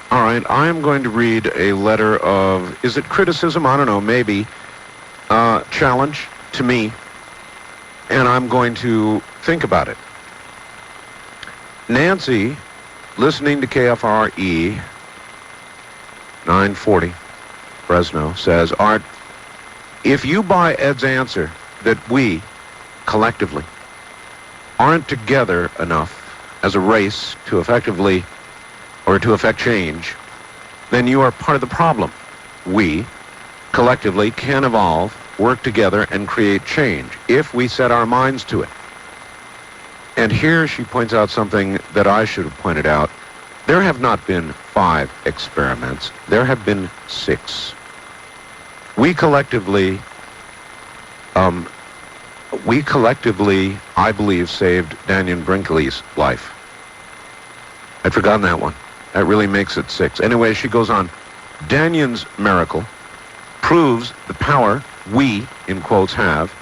All right, I am going to read a letter of, is it criticism? I don't know, maybe. Challenge to me. And I'm going to think about it. Nancy, listening to KFRE 940, Fresno, says, Art, if you buy Ed's answer that we, collectively, aren't together enough as a race to effectively, or to effect change, then you are part of the problem. We, collectively, can evolve, work together, and create change if we set our minds to it. And here she points out something that I should have pointed out. There have not been 5 experiments. There have been 6. We collectively, I believe, saved Dannion Brinkley's life. I'd forgotten that one. That really makes it 6. Anyway, she goes on. Dannion's miracle proves the power we, in quotes, have,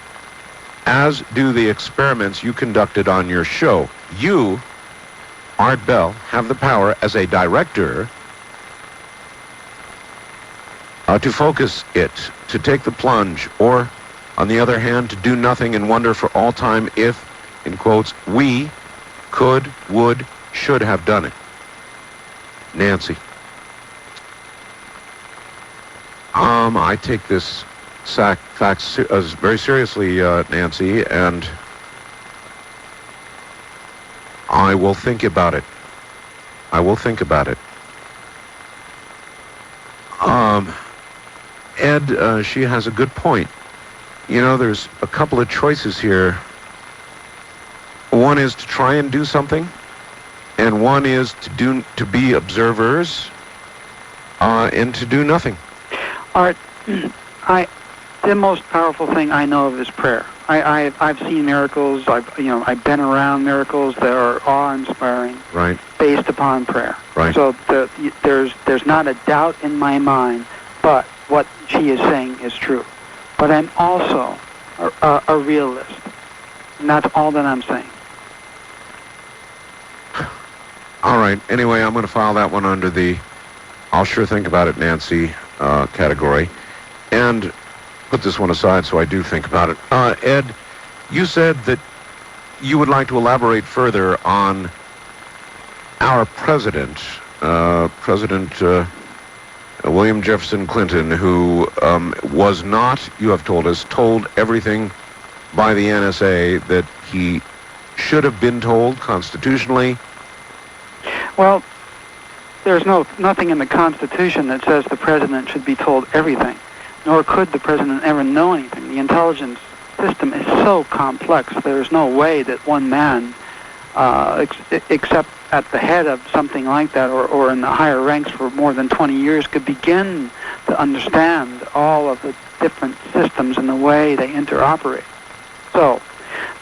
as do the experiments you conducted on your show. You, Art Bell, have the power as a director to focus it, to take the plunge, or, on the other hand, to do nothing and wonder for all time if, in quotes, we could, would, should have done it. Nancy. I take this fact very seriously, Nancy, and I will think about it. I will think about it. Ed, she has a good point. You know, there's a couple of choices here. One is to try and do something, and one is to be observers, and to do nothing. Art, the most powerful thing I know of is prayer. I've seen miracles. I've been around miracles that are awe-inspiring. Right. Based upon prayer. Right. So there's not a doubt in my mind, but what she is saying is true. But I'm also a realist, and that's all that I'm saying. All right. Anyway, I'm going to file that one under the I'll sure think about it, Nancy, category, and put this one aside so I do think about it. Ed, you said that you would like to elaborate further on our president, William Jefferson Clinton, who was not, you have told us, told everything by the NSA that he should have been told constitutionally. Well, there's nothing in the Constitution that says the president should be told everything, nor could the president ever know anything. The intelligence system is so complex, there's no way that one man, except at the head of something like that or in the higher ranks for more than 20 years, could begin to understand all of the different systems and the way they interoperate. So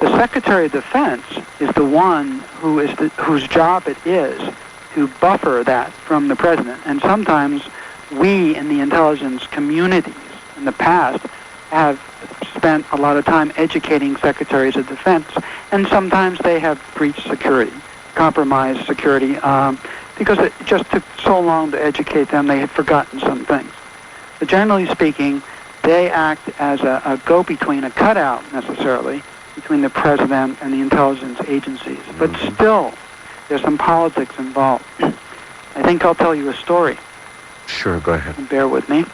the Secretary of Defense is the one whose job it is to buffer that from the president. And sometimes we in the intelligence communities in the past have spent a lot of time educating secretaries of defense, and sometimes they have breached security, compromised security, because it just took so long to educate them, they had forgotten some things. But generally speaking, they act as a go-between, a cutout necessarily, between the president and the intelligence agencies. But still, there's some politics involved. I think I'll tell you a story. Sure, go ahead. And bear with me.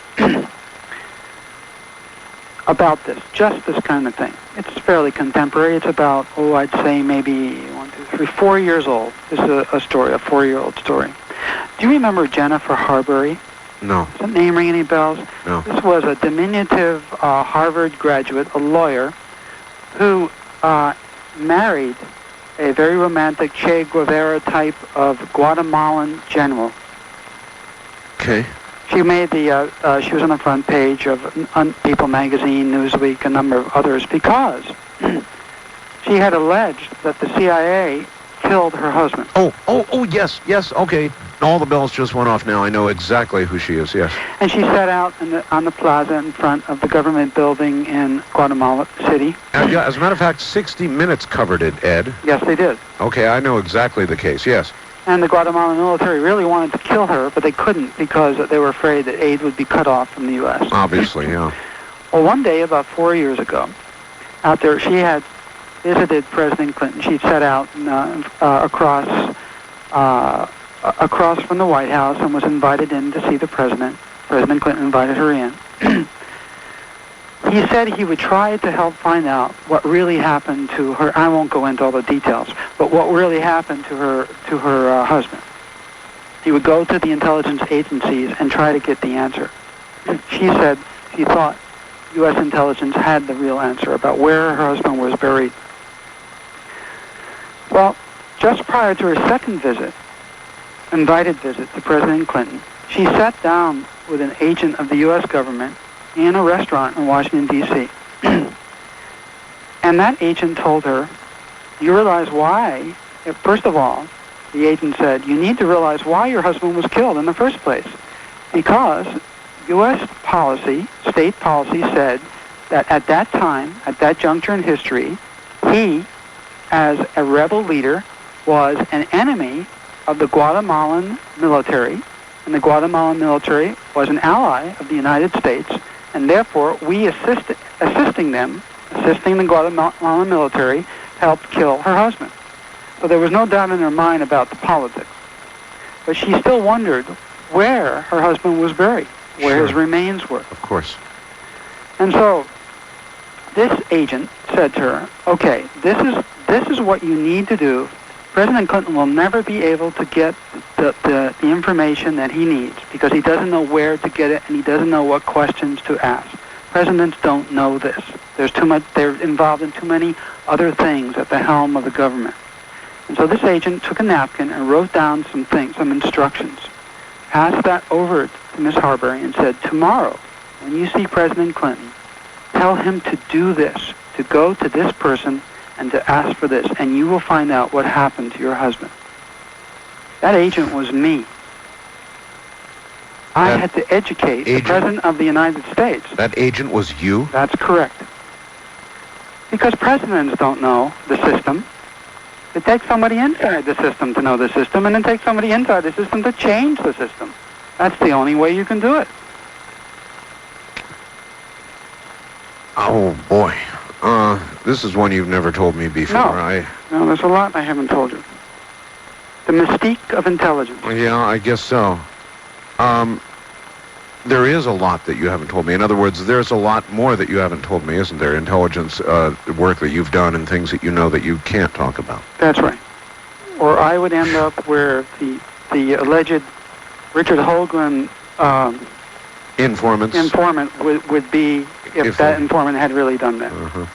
About this, just this kind of thing. It's fairly contemporary. It's about, I'd say maybe 4 years old. This is a story, a 4-year-old story. Do you remember Jennifer Hardberry? No. Does that name ring any bells? No. This was a diminutive Harvard graduate, a lawyer, who married a very romantic Che Guevara type of Guatemalan general. Okay. She made she was on the front page of People magazine, Newsweek, a number of others, because she had alleged that the CIA killed her husband. Oh, yes, okay. All the bells just went off now. I know exactly who she is, yes. And she sat out on the plaza in front of the government building in Guatemala City. Yeah, as a matter of fact, 60 Minutes covered it, Ed. Yes, they did. Okay, I know exactly the case, yes. And the Guatemalan military really wanted to kill her, but they couldn't because they were afraid that aid would be cut off from the U.S. Obviously, yeah. Well, one day, about 4 years ago, out there, she had visited President Clinton. She'd set out across from the White House and was invited in to see the president. President Clinton invited her in. He said he would try to help find out what really happened to her. I won't go into all the details, but what really happened to her husband. He would go to the intelligence agencies and try to get the answer. She said she thought U.S. intelligence had the real answer about where her husband was buried. Well, just prior to her second visit, invited visit to President Clinton, she sat down with an agent of the U.S. government in a restaurant in Washington, D.C. And that agent told her, you realize why, first of all, the agent said, you need to realize why your husband was killed in the first place. Because U.S. policy, state policy said that at that time, at that juncture in history, he, as a rebel leader, was an enemy of the Guatemalan military, and the Guatemalan military was an ally of the United States, and therefore we assisting the Guatemalan military, helped kill her husband. So there was no doubt in her mind about the politics. But she still wondered where her husband was buried, where his remains were. Of course. And so this agent said to her, okay, this is what you need to do. President Clinton will never be able to get the information that he needs because he doesn't know where to get it and he doesn't know what questions to ask. Presidents don't know this. There's too much. They're involved in too many other things at the helm of the government. And so this agent took a napkin and wrote down some things, some instructions, passed that over to Miss Hardberry and said, tomorrow, when you see President Clinton, tell him to do this, to go to this person and to ask for this, and you will find out what happened to your husband. That agent was me. I had to educate the President of the United States. That agent was you? That's correct. Because presidents don't know the system. It takes somebody inside the system to know the system, and it takes somebody inside the system to change the system. That's the only way you can do it. Oh, boy. This is one you've never told me before. No, there's a lot I haven't told you. The mystique of intelligence. Yeah, I guess so. There is a lot that you haven't told me. In other words, there's a lot more that you haven't told me, isn't there? Intelligence work that you've done and things that you know that you can't talk about. That's right. Or I would end up where the alleged Richard Hoagland informant would be if that informant had really done that. Uh-huh.